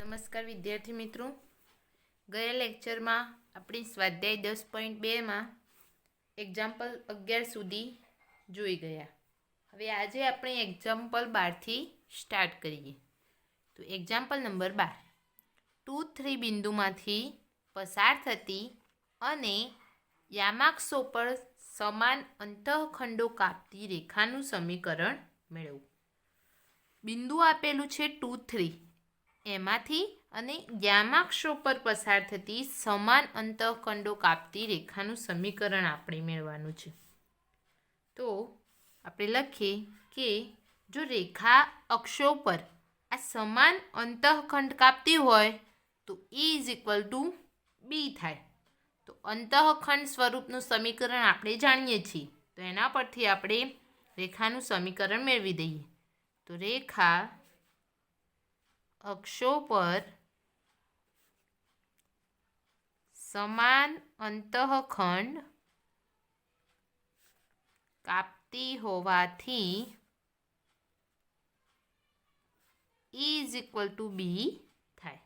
નમસ્કાર વિદ્યાર્થી મિત્રો, ગયા લેક્ચરમાં આપણી સ્વાધ્યાય 10.2માં એક્ઝામ્પલ 11 સુધી જોઈ ગયા. હવે આજે આપણે એક્ઝામ્પલ 12થી સ્ટાર્ટ કરીએ. તો એક્ઝામ્પલ નંબર 12, 2, 3 બિંદુમાંથી પસાર થતી અને યામાક્ષો પર સમાન અંતઃખંડો કાપતી રેખાનું સમીકરણ મેળવવું. બિંદુ આપેલું છે 2, 3, એમાંથી અને યામાક્ષો પર પસાર થતી સમાન અંતઃખંડો કાપતી રેખાનું સમીકરણ આપણે મેળવવાનું છે. તો આપણે લખીએ કે જો રેખા અક્ષો પર આ સમાન અંતઃખંડ કાપતી હોય તો E = B થાય. તો અંતઃખંડ સ્વરૂપનું સમીકરણ આપણે જાણીએ છીએ, તો એના પરથી આપણે રેખાનું સમીકરણ મેળવી દઈએ. તો રેખા અક્ષો પર સમાન અંતઃખંડ કાપતી હોવાથી E = B થાય.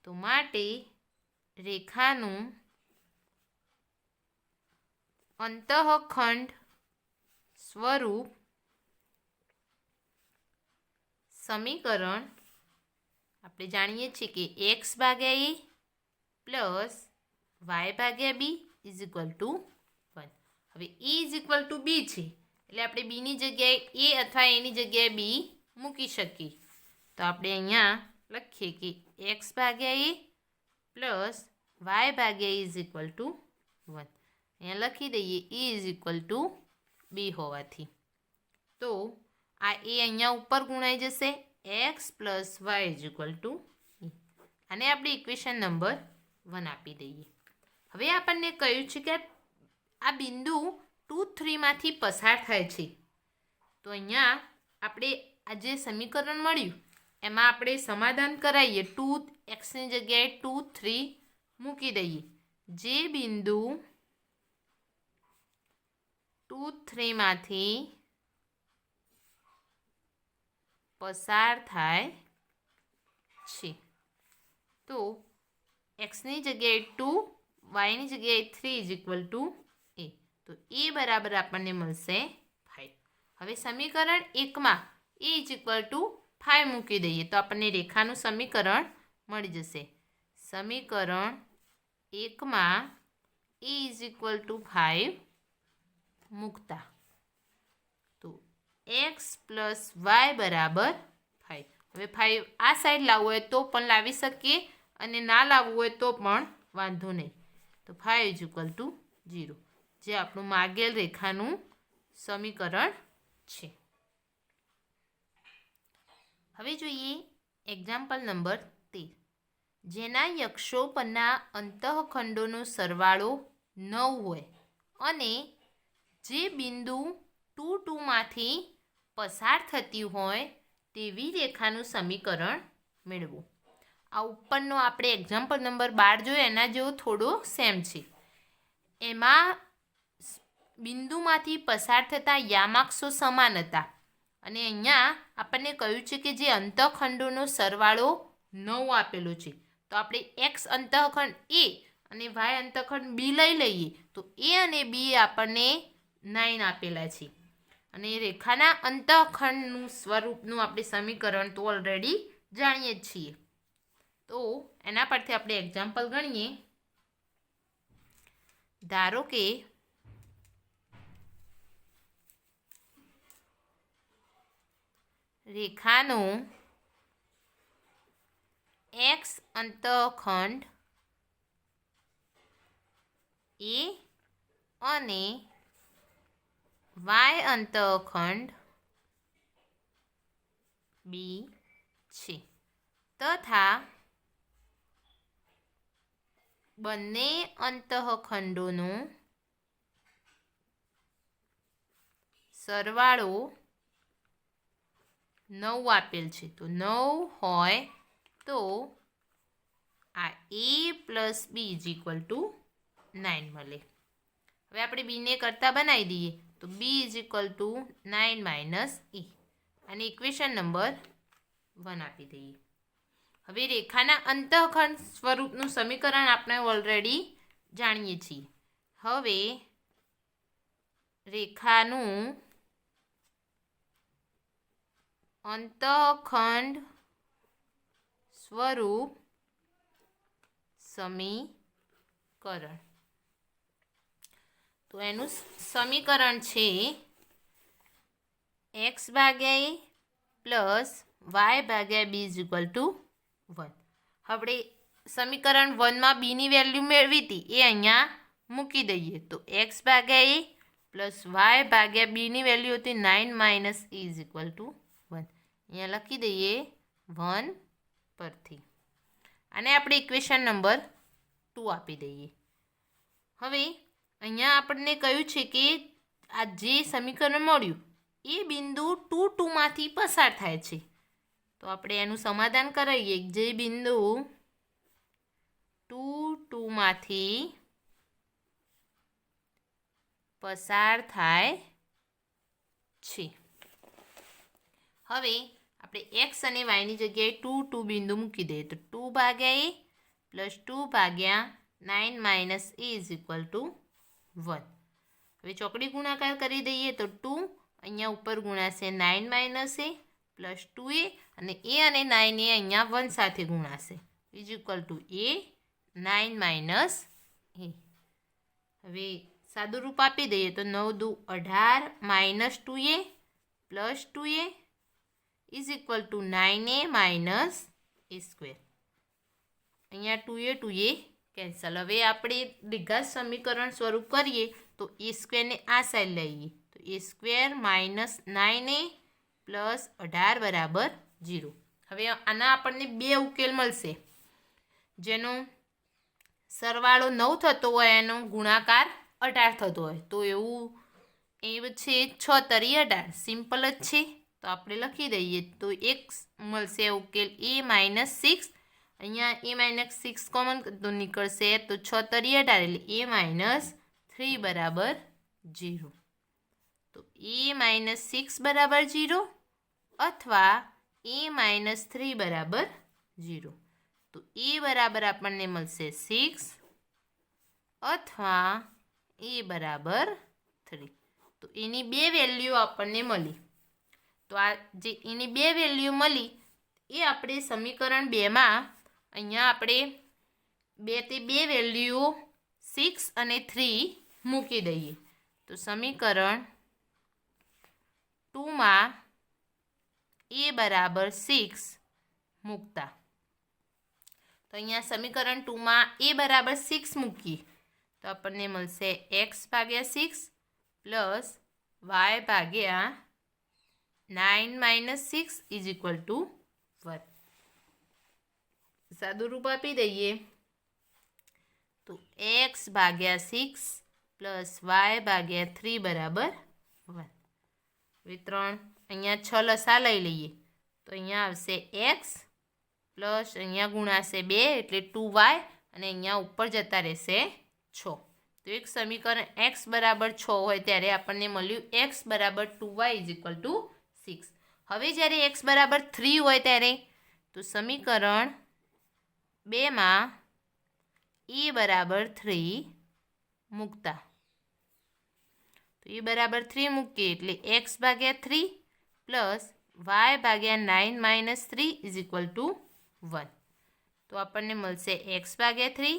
તો માટે રેખાનું અંતઃખંડ સ્વરૂપ સમીકરણ આપણે જાણીએ છીએ કે x/a પ્લસ y/b = 1. હવે E = B છે એટલે આપણે બીની જગ્યાએ a અથવા એની જગ્યાએ b મૂકી શકીએ. તો આપણે અહીંયા લખીએ કે x/a પ્લસ y/a = 1. અહીંયા લખી દઈએ E = B હોવાથી. તો આ એ અહીંયા ઉપર ગુણાઈ જશે, x + y = E. આને આપણે ઇક્વેશન નંબર 1 આપી દઈએ. હવે આપણને કહ્યું છે કે આ બિંદુ 2, 3માંથી પસાર થાય છે. તો અહીંયા આપણે આ જે સમીકરણ મળ્યું એમાં આપણે સમાધાન કરાવીએ. 2xની જગ્યાએ 2, 3 મૂકી દઈએ. જે બિંદુ 2, 3માંથી પસાર થાય છે. તો xની જગ્યાએ 2, yની જગ્યાએ 3 = a. તો a બરાબર આપણને મળશે 5. હવે સમીકરણ 1માં a = 5 મૂકી દઈએ તો આપણને રેખાનું સમીકરણ મળી જશે. સમીકરણ 1માં a = 5 મૂકતા તો x + y = 5. હવે 5 આ સાઈડ લાવવું હોય તો પણ લાવી શકીએ અને ના લાવવું હોય તો પણ વાંધો નહીં. તો 5 = 0, જે આપણું માગેલ રેખાનું સમીકરણ છે. હવે જોઈએ એક્ઝામ્પલ નંબર 13, જેના યક્ષો પરના અંતઃખંડોનો સરવાળો 9 હોય અને જે બિંદુ 2, 2માંથી પસાર થતી હોય તેવી રેખાનું સમીકરણ મેળવવું. આ ઉપરનો આપણે એક્ઝામ્પલ નંબર 12 જોયો એના જેવો થોડો સેમ છે. એમાં બિંદુમાંથી પસાર થતા યામાક્ષો સમાન હતા અને અહીંયા આપણને કહ્યું છે કે જે અંતઃખંડોનો સરવાળો 9 આપેલો છે. તો આપણે x અંતઃખંડ a અને y અંતઃખંડ b લઈ લઈએ તો a અને b આપણને 9 આપેલા છે. અને રેખાના અંતઃખંડનું સ્વરૂપનું આપણે સમીકરણ તો ઓલરેડી જાણીએ જ છીએ. તો એના પરથી આપણે એક્ઝામ્પલ ગણીએ. ધારો કે રેખાનો x અંતઃખંડ a અને y અંતઃખંડ b છે તથા બંને અંતઃખંડોનો સરવાળો 9 આપેલ છે. તો 9 હોય તો આ a + b = 9 મળે. હવે આપણે બીને કરતા બનાવી દઈએ તો b = 9 - e. અને ઇક્વેશન નંબર 1 આપી દઈએ. હવે રેખાના અંતઃખંડ સ્વરૂપનું સમીકરણ આપણે ઓલરેડી જાણીએ છીએ. હવે રેખાનું અંતઃખંડ સ્વરૂપ સમીકરણ, તો એનું સમીકરણ છે x ભાગ્યા a પ્લસ y ભાગ્યા b ઇઝ ઇક્વલ ટુ 1. આપણે સમીકરણ 1માં બીની વેલ્યુ મેળવી હતી એ અહીંયા મૂકી દઈએ. તો x ભાગ્યા a પ્લસ y ભાગ્યા બીની વેલ્યુ હતી 9 minus e is equal two 1. અહીંયા લખી દઈએ 1 પરથી. આને આપણે ઇક્વેશન નંબર 2 આપી દઈએ. હવે અહીંયા આપણને કહ્યું છે કે આ જે સમીકરણ મળ્યું એ બિંદુ 2 2માંથી પસાર થાય છે. તો આપણે એનું સમાધાન કરાવીએ. જે બિંદુ 2 2માંથી પસાર થાય છે. હવે આપણે x અને y ની જગ્યાએ 2 2 બિંદુ મૂકી દઈએ. તો 2 ભાગ્યા a પ્લસ 2 ભાગ્યા 9 minus a is equal two 1. હવે ચોકડી ગુણાકાર કરી દઈએ. તો 2 અહીંયા ઉપર ગુણાશે 9 માઇનસ a પ્લસ 2a અને a અને 9 એ અહીંયા 1 સાથે ગુણાશે is equal to a 9 minus a. હવે સાદું રૂપ આપી દઈએ. તો 9 દુ 18 minus 2a plus 2a is equal two 9a minus a square. અહીંયા 2a કેન્સલ. હવે આપણે દ્વિઘાત સમીકરણ સ્વરૂપ કરીએ તો a સ્ક્વેરને આ સાઈડ લઈએ. તો a square minus 9a plus 18 બરાબર 0. હવે આના આપણને બે ઉકેલ મળશે. જેનો સરવાળો 9 થતો હોય એનો ગુણાકાર 18 થતો હોય. તો એવું છે 6 તરી 18. સિમ્પલ જ છે. તો આપણે લખી દઈએ. તો એક મળશે ઉકેલ a માઇનસ 6. અહીંયા a માઇનસ 6 કોમન તો નીકળશે. તો 6 તરી 18 એટલે a માઇનસ 3 બરાબર 0. તો a માઇનસ 6 બરાબર 0 અથવા a માઇનસ 3 બરાબર 0. તો a બરાબર આપણને મળશે 6 અથવા a બરાબર 3. તો એની બે વેલ્યુ આપણને મળી. તો આ જે એની બે વેલ્યુ મળી એ આપણે સમીકરણ 2માં અહીંયા આપણે બે વેલ્યુઓ 6 અને 3 મૂકી દઈએ. તો સમીકરણ 2માં a બરાબર 6 મૂકતા. તો અહીંયા સમીકરણ 2માં a બરાબર 6 મૂકીએ તો આપણને મળશે x ભાગ્યા 6 પ્લસ y ભાગ્યા 9 માઇનસ 6 ઇઝ ઇક્વલ ટુ 1. સાદું રૂપ આપી દઈએ. તો x ભાગ્યા 6 પ્લસ y ભાગ્યા 3 બરાબર 1. વિતરણ અહીંયા 6 લસા લઈ લઈએ. તો અહીંયા આવશે x પ્લસ અહીંયા ગુણાશે 2 એટલે 2y અને અહીંયા ઉપર જતા રહેશે 6. તો એક સમીકરણ x બરાબર 6 હોય ત્યારે આપણને મળ્યું x બરાબર 2y ઇઝ ઇક્વલ ટુ 6. હવે જ્યારે x બરાબર 3 હોય ત્યારે તો સમીકરણ 2માં a બરાબર 3 મૂકતા. તો a બરાબર 3 મૂકીએ એટલે x ભાગ્યા 3 પ્લસ y ભાગ્યા 9 માઇનસ 3 ઇઝ ઇક્વલ ટુ 1. તો આપણને મળશે x ભાગ્યા 3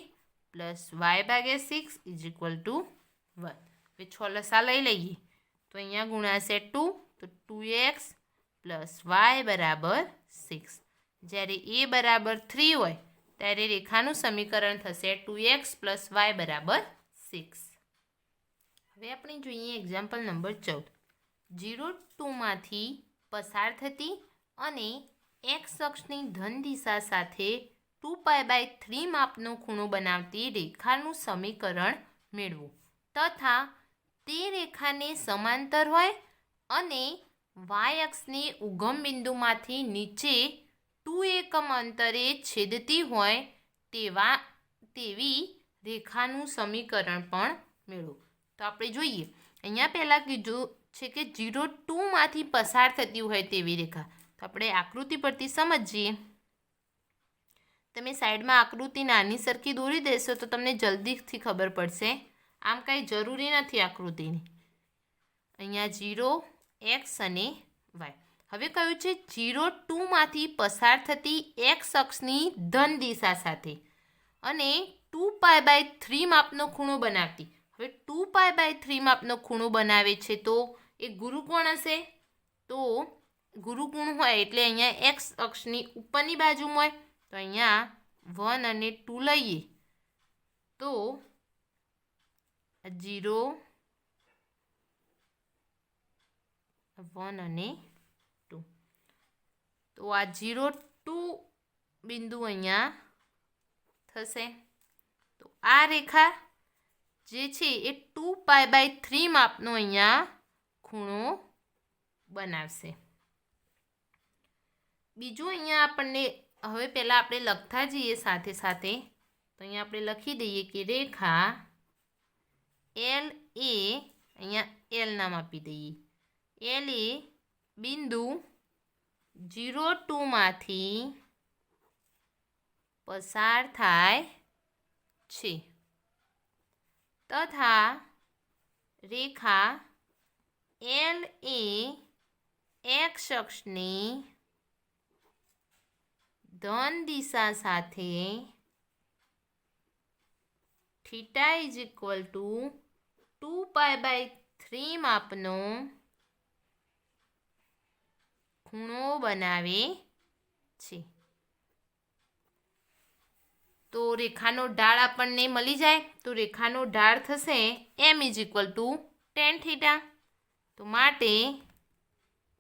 પ્લસ y ભાગ્યા 6 ઇઝ ઇક્વલ ટુ 1. હવે 6 લસા લઈ લઈએ. તો અહીંયા ગુણાશે 2 તો 2x પ્લસ y બરાબર 6. જ્યારે a બરાબર 3 હોય ત્યારે રેખાનું સમીકરણ થશે 2x પ્લસ y બરાબર 6. હવે આપણે જોઈએ એક્ઝામ્પલ નંબર 14. 0 2માંથી પસાર થતી અને x અક્ષની ધન દિશા સાથે 2π/3 માપનો ખૂણો બનાવતી રેખાનું સમીકરણ મેળવો તથા તે રેખાને સમાંતર હોય અને y અક્ષની ઉગમ બિંદુમાંથી નીચે 2 એકમ અંતરે છેદતી હોય તેવી રેખાનું સમીકરણ પણ મેળવો. તો આપણે જોઈએ અહીંયા પહેલાં કીધું છે કે 0 2માંથી પસાર થતી હોય તેવી રેખા. તો આપણે આકૃતિ પરથી સમજીએ. તમે સાઈડમાં આકૃતિ નાની સરખી દોરી દેશો તો તમને જલ્દીથી ખબર પડશે. આમ કાંઈ જરૂરી નથી આકૃતિની. અહીંયા 0 x અને y. હવે કયું છે 0 2માંથી પસાર થતી x અક્ષની ધન દિશા સાથે અને 2π/3 માપનો ખૂણો બનાવતી. હવે 2π/3 માપનો ખૂણો બનાવે છે તો એ ગુરુકોણ હશે. તો ગુરુકોણ હોય એટલે અહીંયા x અક્ષની ઉપરની બાજુમાં હોય તો અહીંયા 1 અને 2 લઈએ તો 0 1 અને 2. તો આ 0 2 બિંદુ અહીંયા થશે. તો આ રેખા જે છે એ 2π/3 માપનો અહીંયા ખૂણો બનાવશે. બીજું અહીંયા આપણને હવે પહેલાં આપણે લખતા જઈએ સાથે સાથે. તો અહીંયા આપણે લખી દઈએ કે રેખા એલ એ, અહીંયા એલ નામ આપી દઈએ. એલ એ બિંદુ 0 2માંથી પસાર થાય છે તથા રેખા એલ એ x અક્ષની ધન દિશા સાથે થીટા ઇઝ ઇક્વલ ટુ 2π/3 માપનો ખૂણો બનાવે છે. તો રેખાનો ઢાળ આપણને મળી જાય. તો રેખાનો ઢાળ થશે m is equal two tan theta. તો માટે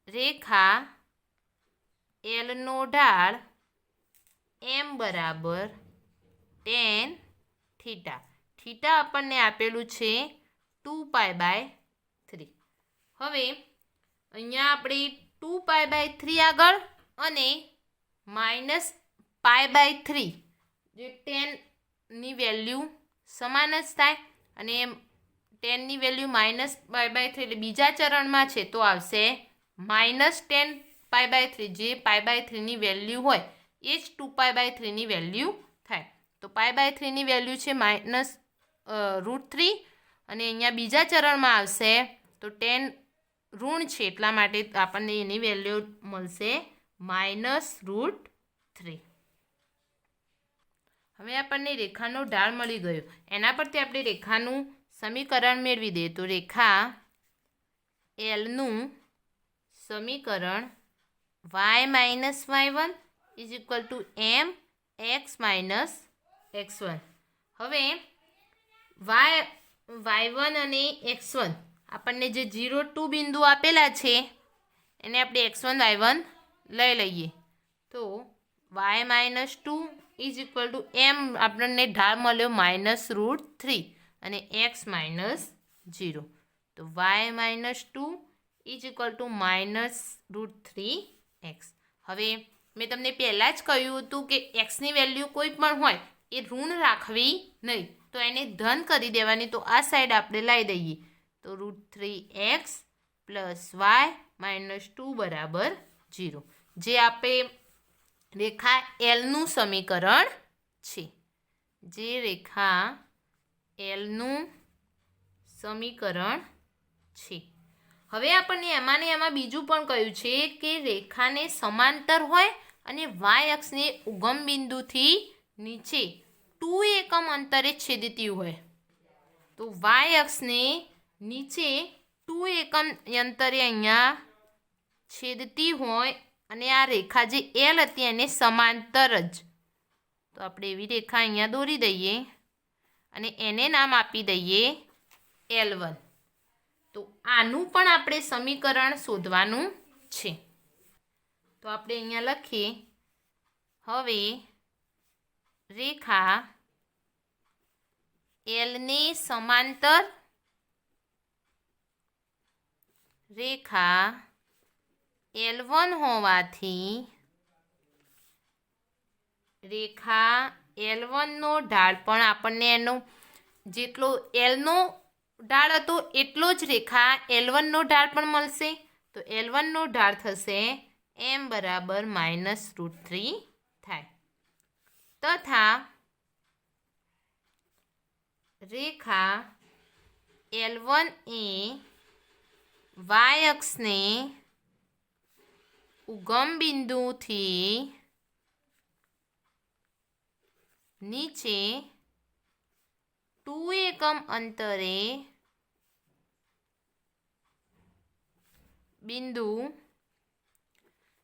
રેખા એલનો ઢાળ m બરાબર tan થીટા. થીટા આપણને આપેલું છે 2π/3. હવે અહીંયા આપણે 2π/3 આગળ અને -π/3 જે 10ની વેલ્યુ સમાન જ થાય અને 10ની વેલ્યુ -π/3 એટલે બીજા ચરણમાં છે તો આવશે -10π/3. જે π/3ની વેલ્યુ હોય એ જ 2π/3ની વેલ્યુ થાય. તો π/3ની વેલ્યુ છે -√3 અને અહીંયા બીજા ચરણમાં આવશે તો 10 ઋણ છે એટલા માટે આપણને એની વેલ્યુ મળશે -√3. હવે આપણને રેખાનો ઢાળ મળી ગયો. એના પરથી આપણે રેખાનું સમીકરણ મેળવી દઈએ. તો રેખા એલનું સમીકરણ y-y1 is equal two mx - x1. હવે y1 અને x1 આપણને જે 0 2 બિંદુ આપેલા છે એને આપણે x1 y1 લઈ લઈએ. તો y-2 is equal two m આપણને ઢાળ મળ્યો -√3 અને x -0. તો y-2 is equal two -√3x. હવે મેં તમને પહેલાં જ કહ્યું હતું કે એક્સની વેલ્યુ કોઈ પણ હોય એ ઋણ રાખવી નહીં તો એને ધન કરી દેવાની. તો આ સાઈડ આપણે લાવી દઈએ તો √3x + y-2 બરાબર 0. જે આપણે રેખા એલનું સમીકરણ છે. જે રેખા એલનું સમીકરણ છે. હવે આપણને એમાંને એમાં બીજું પણ કહ્યું છે કે રેખાને સમાંતર હોય અને y અક્ષને ઉગમ બિંદુથી નીચે 2 એકમ અંતરે છેદતી હોય. તો y અક્ષને નીચે 2 એકમ અંતરે અહીંયા છેદતી હોય અને આ રેખા જે એલ હતી એને સમાંતર જ. તો આપણે એવી રેખા અહીંયા દોરી દઈએ અને એને નામ આપી દઈએ L1. તો આનું પણ આપણે સમીકરણ શોધવાનું છે. તો આપણે અહીંયા લખીએ. હવે રેખા એલને સમાંતર રેખા L1 હોવાથી રેખા L1નો ઢાળ પણ આપણને એનો જેટલો Lનો ઢાળ હતો એટલો જ રેખા L1નો ઢાળ પણ મળશે. તો L1નો ઢાળ થશે m બરાબર -√3 થાય તથા રેખા L1 એ y અક્ષને ઉગમ બિંદુથી નીચે 2 એકમ અંતરે બિંદુ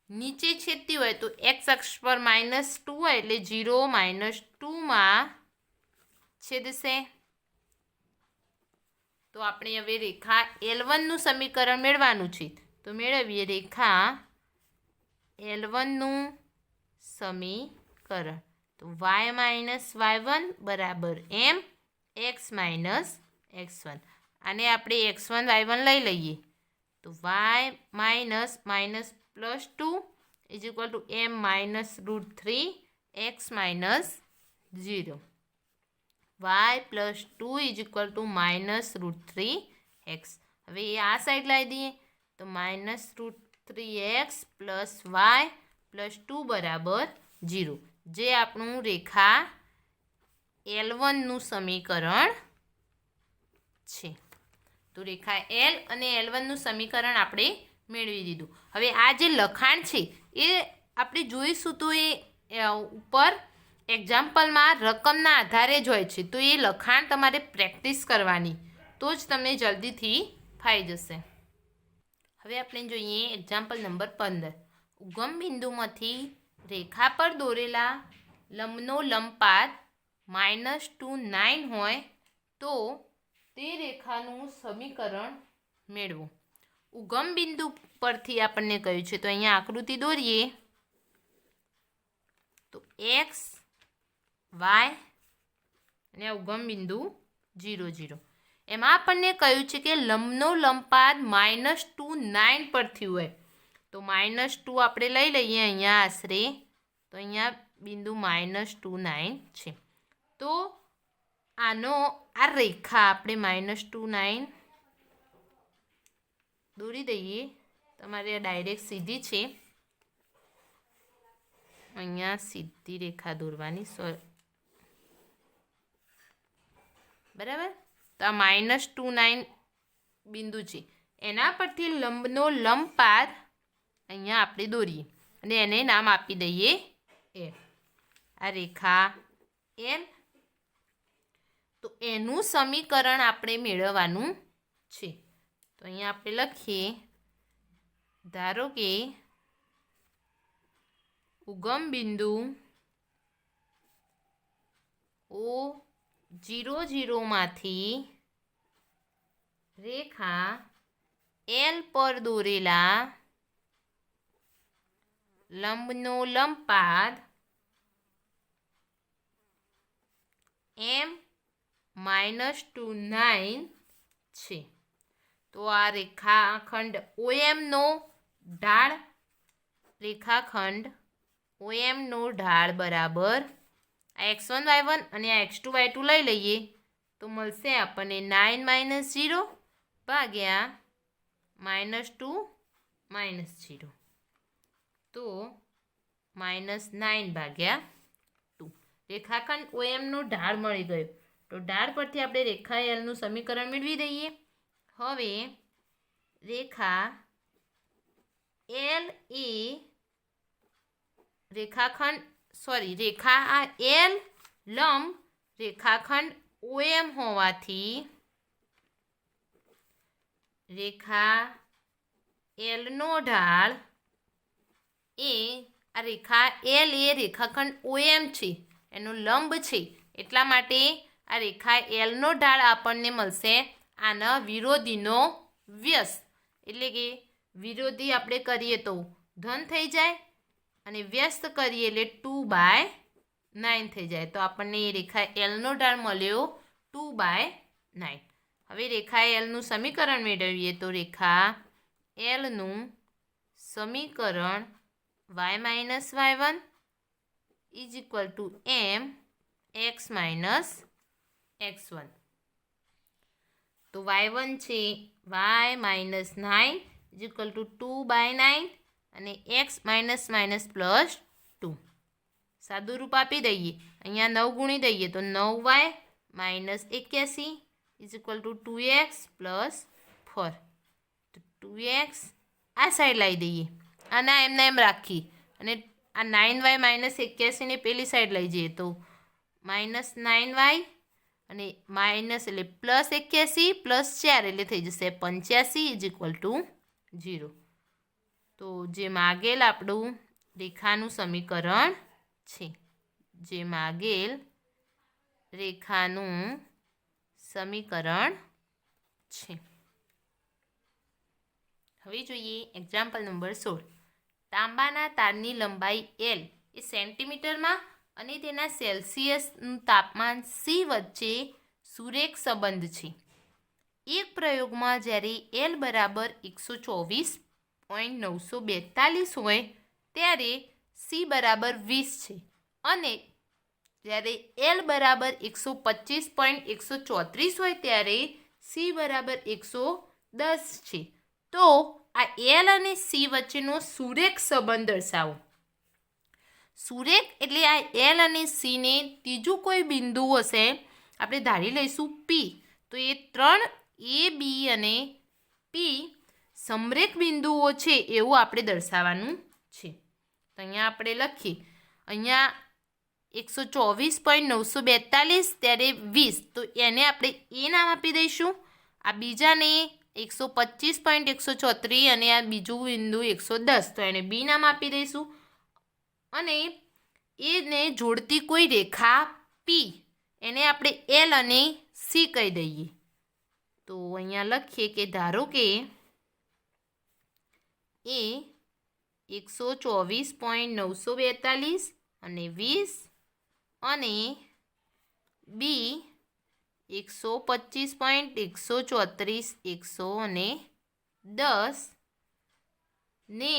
નીચે છેદતી હોય તો x અક્ષ પર -2 હોય એટલે 0 -2 માં છેદશે. તો આપણે હવે રેખા L1 નું સમીકરણ મેળવવાનું છે. તો મેળવીએ રેખા L1 નું સમીકરણ. તો y y1 બરાબર m x x1. આને આપણે x1 y1 લઈ લઈએ તો y -2 is equal two m -√3 x -0. y + 2 is equal two -√3x. હવે આ સાઈડ લાવી દઈએ તો -√3x + y + 2 બરાબર 0, જે આપણું રેખા L1 નું સમીકરણ છે. તો રેખા L અને L1 નું સમીકરણ આપણે મેળવી દીધું. હવે આ જે લખાણ છે એ આપણે જોઈશું તો એ ઉપર એક્ઝામ્પલમાં રકમના આધારે જ હોય છે. તો એ લખાણ તમારે પ્રેક્ટિસ કરવાની, તો જ તમને જલ્દીથી ફાઈ જશે. હવે આપણે જોઈએ એક્ઝામ્પલ નંબર 15. ઉગમ બિંદુમાંથી રેખા પર દોરેલા લંબનો લંબપાત -2 9 હોય તો તે રેખાનું સમીકરણ મેળવો. ઉગમ બિંદુ પરથી આપણને કહ્યું છે, તો અહીંયા આકૃતિ દોરીએ તો x y અને ઉગમ બિંદુ 0 0. એમાં આપણને કહ્યું છે કે લંબનો લંબપાત -2 9 પરથી હોય. તો -2 આપણે લઈ લઈએ અહીંયા આશરે, તો અહીંયા બિંદુ -2 9 છે. તો આનો આ રેખા આપણે -2 9 દોરી દઈએ. તમારે આ ડાયરેક્ટ સીધી છે, અહીંયા સીધી રેખા દોરવાની. બરાબર. તો આ -2 9 બિંદુ છે, એના પરથી લંબનો લંબપાત અહીંયા આપણે દોરીએ અને એને નામ આપી દઈએ એ. આ રેખા L. તો એનું સમીકરણ આપણે મેળવવાનું છે. તો અહીંયા આપણે લખીએ, ધારો કે ઉગમ બિંદુ O00 માંથી રેખા L પર દોરેલા લંબનો લંબપાત m -2 9 છે. તો આ રેખાખંડ OM નો ઢાળ, રેખાખંડ OM નો ઢાળ બરાબર આ x1 y1 અને આ x2 y2 લઈ લઈએ તો મળશે આપણને 9 - 0 ભાગ્યા -2 -0. તો -9/2. રેખાખંડ OM નો ઢાળ મળી ગયો. તો ઢાળ પરથી આપણે રેખા L નું સમીકરણ મેળવી દઈએ. હવે રેખા L એ રેખા આ L લંબ રેખાખંડ OM હોવાથી રેખા L નો ઢાળ એ આ રેખા L એ રેખાખંડ OM છે, એનો લંબ છે. એટલા માટે આ રેખા L નો ઢાળ આપણને મળશે આના વિરોધીનો વ્યસ્ત. એટલે કે વિરોધી આપણે કરીએ તો ધન થઈ જાય અને વ્યસ્ત કરીએ એટલે 2/9 થઈ જાય. તો આપણને એ રેખા L નો ઢાળ મળ્યો 2/9. હવે રેખા L નું સમીકરણ મેળવીએ તો રેખા L નું સમીકરણ y y1 is equal two m x x1. તો y1 છે y -9 ઇઝ ઇક્વલ ટુ 2/9 અને x -+ 2. સાદું રૂપ આપી દઈએ, અહીંયા 9 ગુણી દઈએ તો 9y minus 81 is equal two 2x plus 4. તો 2x આ સાઈડ લાવી દઈએ, આના એમના એમ રાખી અને આ 9y માઇનસ 81 ને પેલી સાઈડ લઈ જઈએ તો માઇનસ 9y અને માઇનસ એટલે પ્લસ 81 પ્લસ 4 એટલે થઈ જશે 85 ઇઝ ઇક્વલ ટુ 0. તો જે માગેલ આપણું રેખાનું સમીકરણ છે, જે માગેલ રેખાનું સમીકરણ છે. હવે જોઈએ એક્ઝામ્પલ નંબર 16. તાંબાના તારની લંબાઈ L એ સેન્ટીમીટરમાં અને તેના સેલ્સિયસનું તાપમાન C વચ્ચે સુરેખ સંબંધ છે. એક પ્રયોગમાં જ્યારે L બરાબર 124.942 હોય ત્યારે C બરાબર 20 છે અને જ્યારે L બરાબર 125.134 હોય ત્યારે C બરાબર 110 છે. તો આ L અને C વચ્ચેનો સુરેખ સંબંધ દર્શાવો. સુરેખ એટલે આ L અને C ને ત્રીજું કોઈ બિંદુ હશે, આપણે ધારી લઈશું P. તો એ 3 A, B અને P સમરેખ બિંદુઓ છે એવું આપણે દર્શાવવાનું છે. તો અહીંયા આપણે લખીએ, અહીંયા 124.942 ત્યારે 20, તો એને આપણે એ નામ આપી દઈશું. આ બીજાને 125.134 અને આ બીજું બિંદુ 110, તો એને બી નામ આપી દઈશું. અને એને જોડતી કોઈ રેખા P એને આપણે L અને C કહી દઈએ. તો અહીંયા લખીએ કે ધારો કે એ 124.942 અને 20 અને બી 125.134 110 ને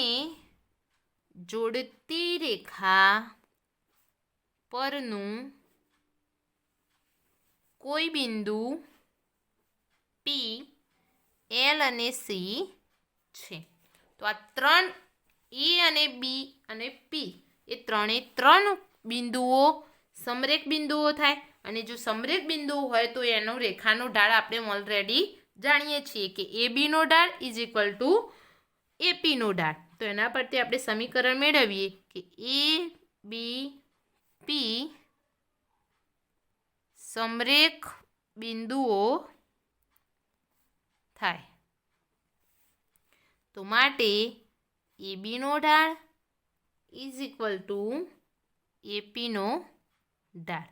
જોડતી રેખા પરનું કોઈ બિંદુ P, L અને C છે. તો આ 3 A અને B અને P એ ત્રણ બિંદુઓ સમરેખ બિંદુઓ થાય. અને જો સમરેખ બિંદુ હોય તો એનો રેખાનો ઢાળ આપણે ઓલરેડી જાણીએ છીએ કે AB નો ઢાળ ઇઝ ઇક્વલ ટુ AP નો ઢાળ. તો એના પરથી આપણે સમીકરણ મેળવીએ કે AB, P સમરેખ બિંદુઓ થાય. તો માટે AB નો ઢાળ ઇઝ ઇક્વલ ટુ AP નો ઢાળ.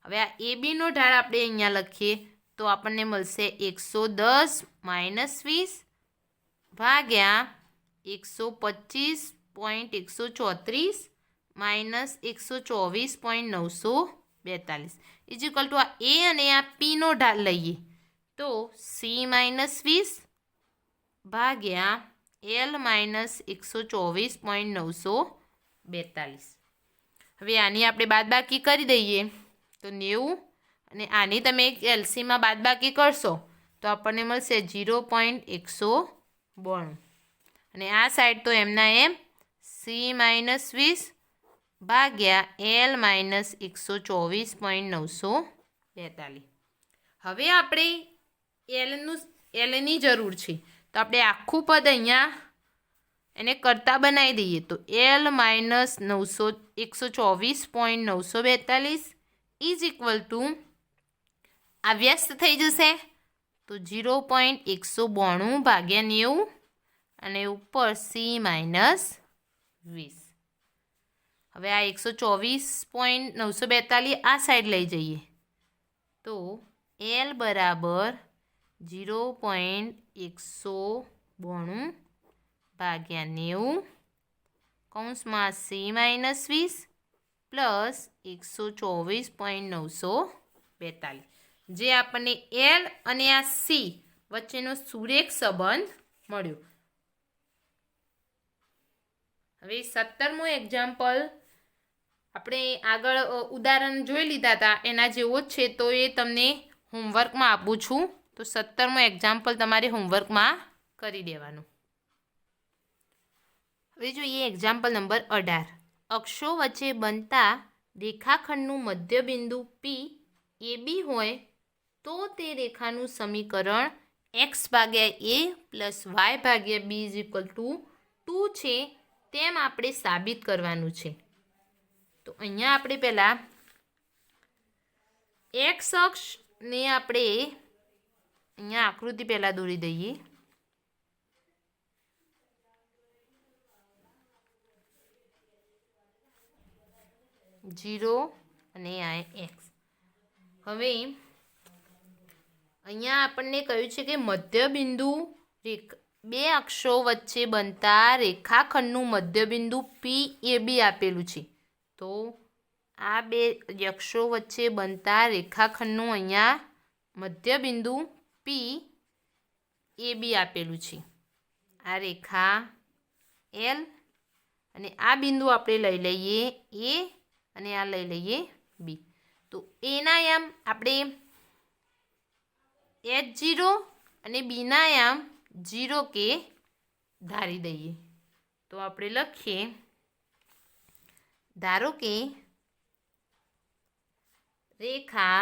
હવે આ AB નો ઢાળ આપણે અહીંયા લખીએ તો આપણને મળશે 110 માઇનસ 20 ભાગ્યા 125.134 માઇનસ 124.942 ઇઝ ઇક્વલ ટુ આ A અને આ P નો ઢાળ લઈએ તો C માઇનસ 20 ભાગ્યા L માઇનસ 124.942. હવે આની આપણે બાદબાકી કરી દઈએ તો 90 અને આની તમે એલસીમાં બાદબાકી કરશો તો આપણને મળશે 0.192 અને આ સાઈડ તો એમના એમ C માઇનસ 20 ભાગ્યા L માઇનસ 124.942. હવે આપણે એલની જરૂર છે તો આપણે આખું પદ અહીંયા એને કરતા બનાવી દઈએ તો L minus 124.942 is equal two આ વ્યસ્ત થઈ જશે તો 0.192 ભાગ્યા 90 અને ઉપર C માઇનસ 20. હવે આ 124.942 આ સાઈડ લઈ જઈએ તો L બરાબર 0.192 ભાગ્યા 90 કૌંસમાં C માઇનસ 20 પ્લસ 124.942 જે આપણને L અને આ C વચ્ચેનો સુરેખ સંબંધ મળ્યો. હવે 17મું એક્ઝામ્પલ આપણે આગળ ઉદાહરણ જોઈ લીધા હતા એના જેવો જ છે તો એ તમને હોમવર્કમાં આપું છું. તો 17મું એક્ઝામ્પલ તમારે હોમવર્કમાં કરી દેવાનું. હવે જોઈએ એક્ઝામ્પલ નંબર 18. અક્ષો વચ્ચે બનતા રેખાખંડનું મધ્યબિંદુ પી એ બી હોય તો તે રેખાનું સમીકરણ x ભાગ્યા a પ્લસ y ભાગ્યા b ઇઝ ઇક્વલ ટુ 2 છે તેમ આપણે સાબિત કરવાનું છે. તો અહીંયા આપણે પહેલાં એક્સ અક્ષને આપણે અહીંયા આકૃતિ પહેલાં દોરી દઈએ. જીરો અને આ એક્સ. હવે અહીંયા આપણને કહ્યું છે કે મધ્યબિંદુ બે અક્ષો વચ્ચે બનતા રેખાખંડનું મધ્યબિંદુ પી એ બી આપેલું છે. તો આ બે અક્ષો વચ્ચે બનતા રેખાખંડનું અહીંયા મધ્યબિંદુ પી એ બી આપેલું છે. આ રેખા એલ અને આ બિંદુ આપણે લઈ લઈએ એ અને આ લઈ લઈએ બી. તો એના યામ આપણે H0 અને બીના યામ 0 કે ધારી દઈએ. તો આપણે લખીએ, ધારો કે રેખા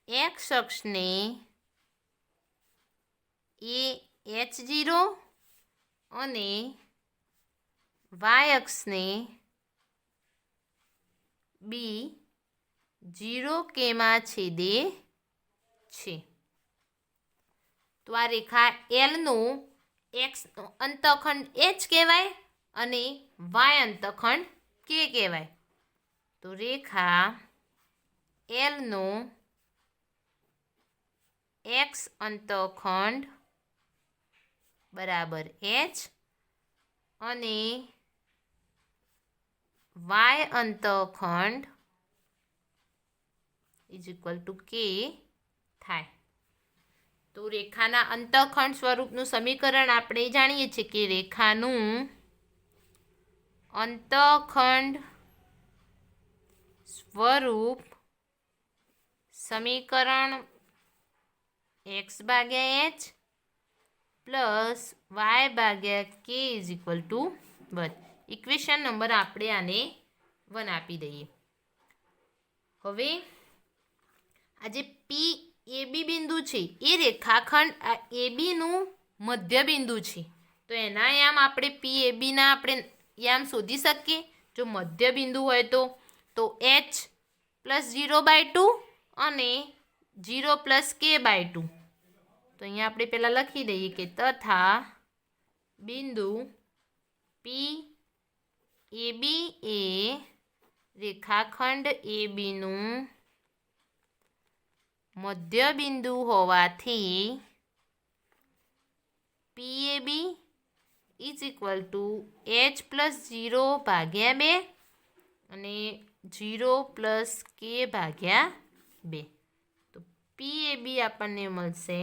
એક્સ અક્ષને એ H0 અને વાય અક્ષને બી 0 કેમાં છેદે છે. તો આ રેખા એલનો એક્સનો અંતખંડ એચ કહેવાય અને વાય અંતખંડ કે કહેવાય. તો રેખા એલનો એક્સ અંતખંડ બરાબર એચ અને વાય અંતખંડ ઇઝ ઇક્વલ ટુ કે થાય. તો રેખાના અંતખંડ સ્વરૂપનું સમીકરણ આપણે જાણીએ છીએ કે રેખાનું અંતખંડ સ્વરૂપ સમીકરણ એક્સ ભાગ્યા એચ પ્લસ વાય ભાગ્યા કે is equal two 1. Equation number આપણે આને 1 આપી દઈએ. હવે આ જે પી એ બી બિંદુ છે એ રેખાખંડ એ બીનું મધ્યબિંદુ છે. તો એના યામ આપણે પી એ બીના આપણે યામ શોધી શકીએ. જો મધ્યબિંદુ હોય તો એચ પ્લસ 0/2 અને 0 પ્લસ k/2. તો અહીંયા આપણે પહેલાં લખી દઈએ કે તથા બિંદુ પી એ બી એ રેખાખંડ એ બીનું મધ્યબિંદુ હોવાથી P A B is equal to H plus 0/2 અને 0 પ્લસ k/2. તો પી એ બી આપણને મળશે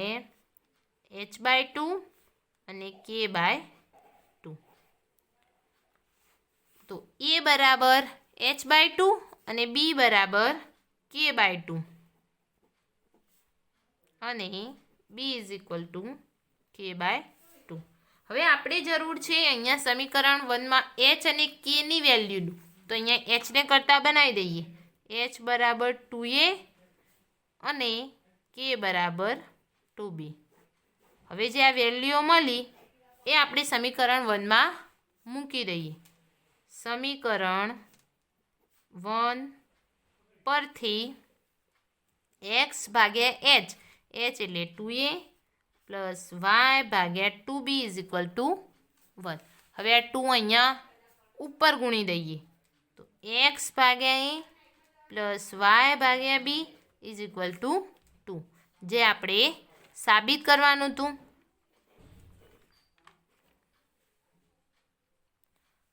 h/2 અને k/2. તો એ બરાબર h/2 અને બી બરાબર k/2 અને બી ઇઝ ઇક્વલ ટુ k/2. હવે આપણે જરૂર છે અહીંયા સમીકરણ 1માં એચ અને કેની વેલ્યુનું. તો અહીંયા એચને કરતાં બનાવી દઈએ. એચ બરાબર 2a અને કે બરાબર 2b. હવે જે આ વેલ્યુઓ મળી એ આપણે સમીકરણ 1માં મૂકી દઈએ. સમીકરણ 1 પરથી એક્સ ભાગ્યા એચ એટલે 2a પ્લસ વાય ભાગ્યા 2b ઇઝ ઇક્વલ ટુ 1. હવે આ 2 અહીંયા ઉપર ગુણી દઈએ. તો એક્સ ભાગ્યા એ પ્લસ વાય ભાગ્યા બી ઇઝ ઇક્વલ ટુ 2, જે આપણે સાબિત કરવાનું હતું.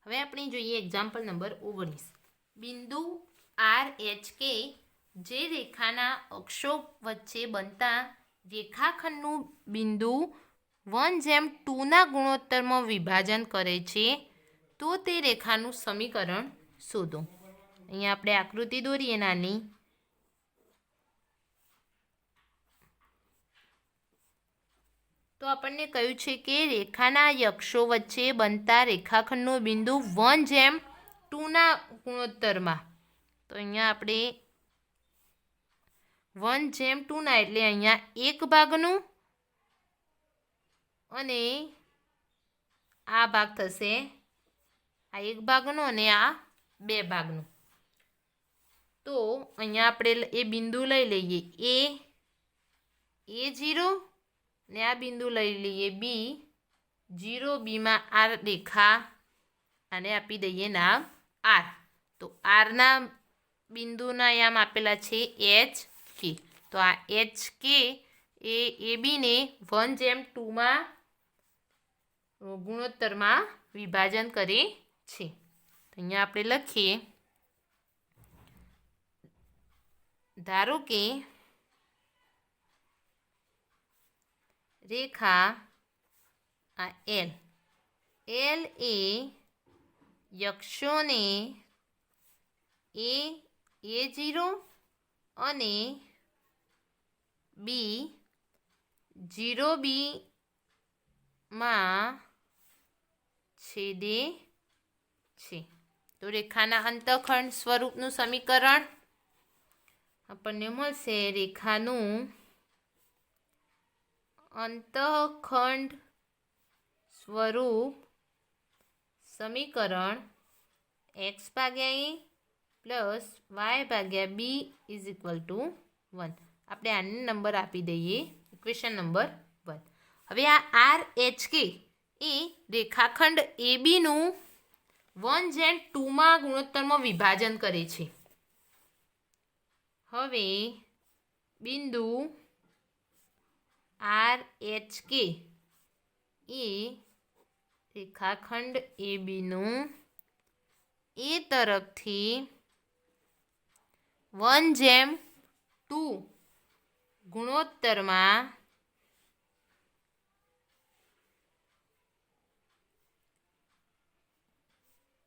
હવે આપણે જોઈએ એક્ઝામ્પલ નંબર 19. બિંદુ આર એચ કે જે રેખાના અક્ષો વચ્ચે બનતા રેખાખંડનું બિંદુ 1:2 ગુણોત્તરમાં વિભાજન કરે છે તો તે રેખાનું સમીકરણ શોધો. અહીંયા આપણે આકૃતિ દોરીએ નાની. તો આપણને કહ્યું છે કે રેખાના અક્ષો વચ્ચે બનતા રેખાખંડનું બિંદુ 1:2 ટુના ગુણોત્તરમાં તો અહીંયા આપણે 1:2 એટલે અહીંયા 1 ભાગનું અને આ ભાગ થશે આ 1 ભાગનું અને આ 2 ભાગનું. તો અહીંયા આપણે એ બિંદુ લઈ લઈએ A0 ને આ બિંદુ લઈ લઈએ B0 બીમાં આ રેખા આને આપી દઈએ નામ R. તો Rના બિંદુના યામ આપેલા છે HK. તો આ HK એ ABને 1:2માં ગુણોત્તરમાં વિભાજન કરે છે. તો અહીંયા આપણે લખીએ, ધારો કે રેખા આ L એ અક્ષોને A0 અને B0B માં છેદે છે. તો રેખાના અંતઃખંડ સ્વરૂપનું સમીકરણ આપણને મળશે. રેખાનું અંતઃખંડ સ્વરૂપ સમીકરણ x/a plus y/b is equal two 1. આપણે આને નંબર આપી દઈએ ઇક્વેશન નંબર 1. હવે આ RHK એ રેખાખંડ ABનું 1:2માં ગુણોત્તરમાં વિભાજન કરે છે. હવે બિંદુ RHK એ રેખાખંડ ABનું એ તરફથી 1:2 ગુણોત્તરમાં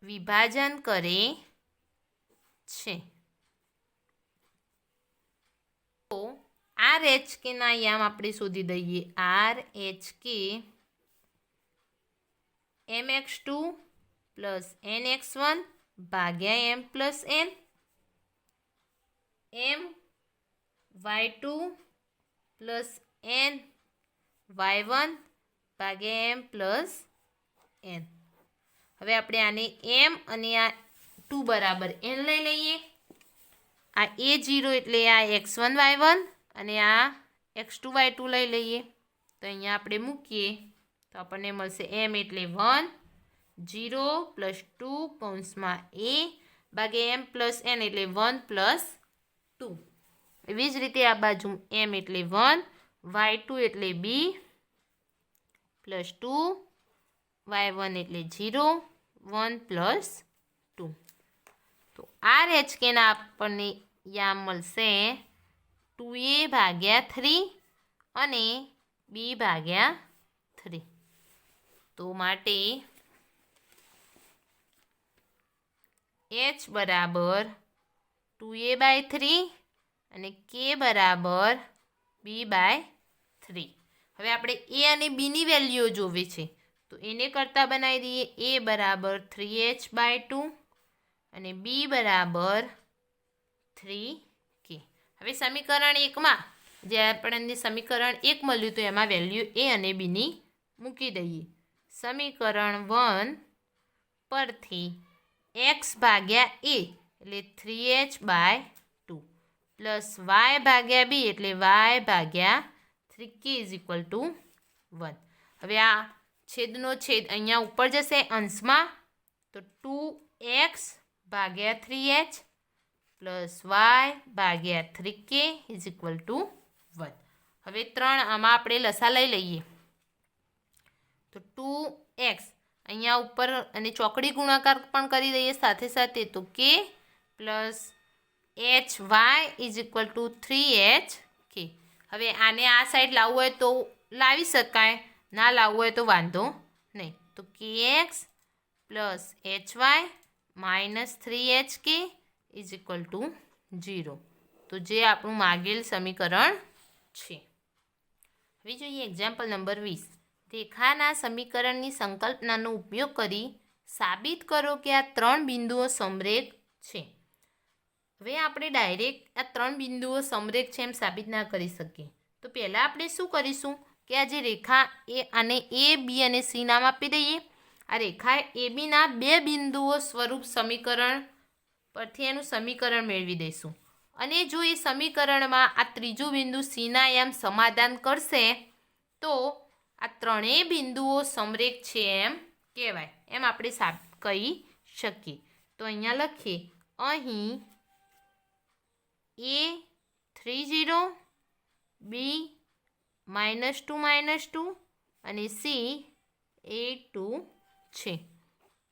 વિભાજન કરે છે. તો RHKના યામ આપણે શોધી દઈએ. RHK mx2 પ્લસ nx1 ભાગ્યા m plus n my2 plus n y1 ભાગ્યા m પ્લસ n. હવે આપણે આને m અને આ 2 બરાબર n લઈ લઈએ. આ A0 એટલે આ x1 y1 અને આ x2 y2 લઈ લઈએ. તો અહીંયા આપણે મૂકીએ તો આપણને મળશે m એટલે 1 0 પ્લસ 2 કૌંસમાં a ભાગ્યા m પ્લસ n એટલે 1 પ્લસ 2. એવી જ રીતે આ બાજુ m એટલે 1 y2 એટલે b પ્લસ 2 y1 એટલે 0 1 પ્લસ 2. તો RHKના આપણને યામ મળશે 2a/3 અને b/3. તો માટે h બરાબર 2a/3 અને k બરાબર b/3. હવે આપણે a અને bની વેલ્યુઓ જોવે છે તો એને કરતાં બનાવી દઈએ. a બરાબર 3h/2 અને b બરાબર 3k. હવે સમીકરણ 1માં જે આપણને સમીકરણ 1 મળ્યું તો એમાં વેલ્યુ a અને bની મૂકી દઈએ. સમીકરણ 1 પરથી x/a એટલે 3h/2 પ્લસ y/b એટલે y/3k ઇઝ ઇક્વલ ટુ 1. હવે આ છેદનો છેદ અહીંયા ઉપર જશે અંશમાં તો 2x/3h plus y/3k is equal two 1. હવે 3 આમાં આપણે લસા લઈ લઈએ તો 2x અહીંયા ઉપર અને ચોકડી ગુણાકાર પણ કરી દઈએ સાથે સાથે. તો k plus hy is equal two 3hk. હવે આને આ સાઈડ લાવવું હોય તો લાવી શકાય, ના લાવવું હોય તો વાંધો નહીં. તો kx plus hy minus 3hk is equal two 0. તો જે આપણું માગેલ સમીકરણ છે. હવે જોઈએ એક્ઝામ્પલ નંબર 20. રેખાના સમીકરણની સંકલ્પનાનો ઉપયોગ કરી સાબિત કરો કે આ 3 બિંદુઓ સમરેખ છે. હવે આપણે ડાયરેક્ટ આ 3 બિંદુઓ સમરેખ છે એમ સાબિત ના કરી શકીએ. તો પહેલાં આપણે શું કરીશું કે આ જે રેખા આને એ બી અને સી નામ આપી દઈએ. આ રેખા એ બીના 2 બિંદુઓ સ્વરૂપ સમીકરણ પરથી એનું સમીકરણ મેળવી દઈશું. અને જો એ સમીકરણમાં આ ત્રીજું બિંદુ સીના એમ સમાધાન કરશે તો આ 3 બિંદુઓ સમરેખ છે એમ કહેવાય, એમ આપણે કહી શકીએ. તો અહીંયા લખીએ, અહીં A30, B -2 અને C A2 છે.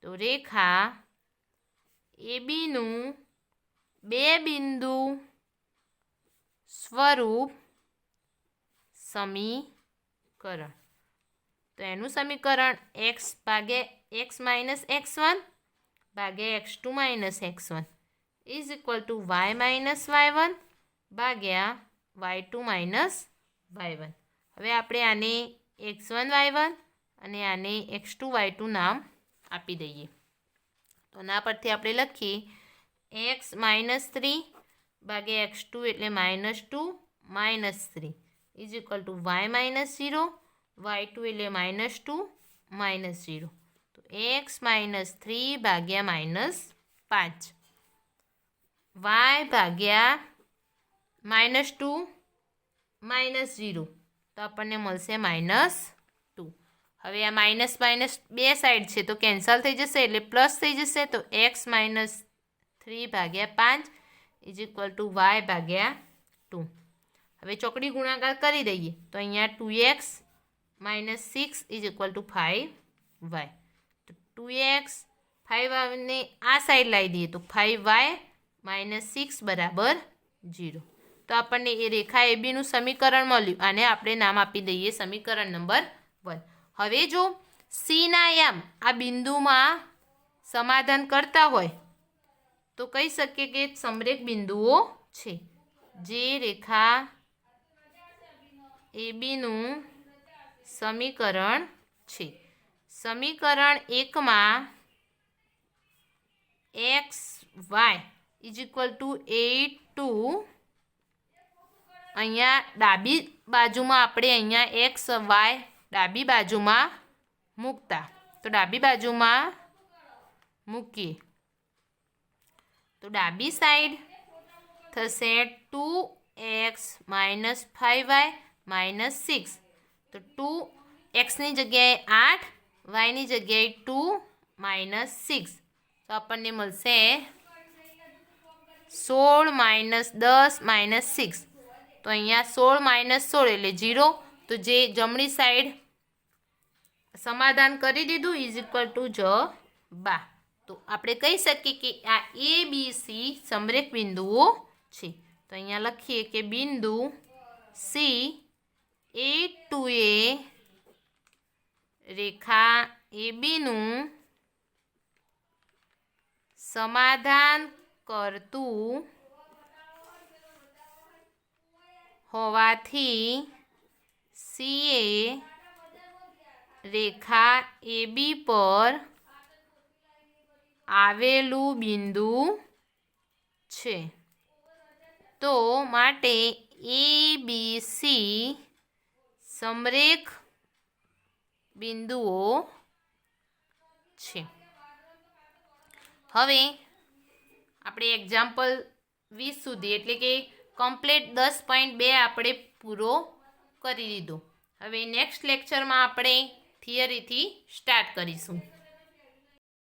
તો રેખા ABનું 2 બિંદુ સ્વરૂપ સમીકરણ. તો એનું સમીકરણ x ભાગ્યા x - x1 ભાગ્યા x2 - x1 is equal two y - y1 ભાગ્યા y2 - y1. હવે આપણે આને x1 y1 અને આને x2 y2 નામ આપી દઈએ. તો ના પરથી આપણે લખીએ x -3 ભાગ્યા x2 એટલે -2 -3 is equal two y - 0 y2 એટલે -2 -0. તો x -3 ભાગ્યા -5 y ભાગ્યા -2 -0 તો આપણને મળશે -2. હવે આ માઇનસ બે સાઈડ છે તો કેન્સલ થઈ જશે એટલે પ્લસ થઈ જશે. તો x -3 ભાગ્યા 5 ઇઝ ઇક્વલ ટુ y ભાગ્યા 2. હવે ચોકડી ગુણાકાર કરી દઈએ તો અહીંયા 2x -6 is equal two 5y. તો 2x 5y ને આ સાઈડ લાવી દઈએ તો 5y -6 બરાબર 0. તો આપણને એ રેખા એબીનું સમીકરણ મળ્યું. આને આપણે નામ આપી દઈએ સમીકરણ નંબર 1. હવે જો સીના એમ આ બિંદુમાં સમાધાન કરતા હોય તો કહી શકીએ કે સમરેખ બિંદુઓ છે. જે રેખા એબીનું સમીકરણ છે. સમીકરણ 1માં x y is equal two 8 અહીંયા ડાબી બાજુમાં આપણે અહીંયા x y ડાબી બાજુમાં મૂકતા. તો ડાબી બાજુમાં મૂકીએ તો ડાબી સાઈડ થશે 2x -5y -6. તો 2xની જગ્યાએ 8 yની જગ્યાએ 2 -6 તો આપણને મળશે 16 -10 -6. તો અહીંયા 16 - 16 એટલે 0. તો જે જમણી સાઈડ સમાધાન કરી દીધું ઇઝ ઇક્વલ ટુ જવાબ. તો આપણે કહી શકીએ કે આ ABC સમરેખ બિંદુઓ છે. તો અહીંયા લખીએ કે બિંદુ C A2 એ રેખા ABનું સમાધાન કરતું હોવાથી C એ રેખા AB પર આવેલું બિંદુ છે. તો માટે ABC સમરેખ બિંદુઓ છે. હવે આપણે એક્ઝામ્પલ 20 સુધી એટલે કે કમ્પ્લીટ 10.2 આપણે પૂરો કરી દીધો. હવે નેક્સ્ટ લેક્ચરમાં આપણે થિયરીથી સ્ટાર્ટ કરીશું.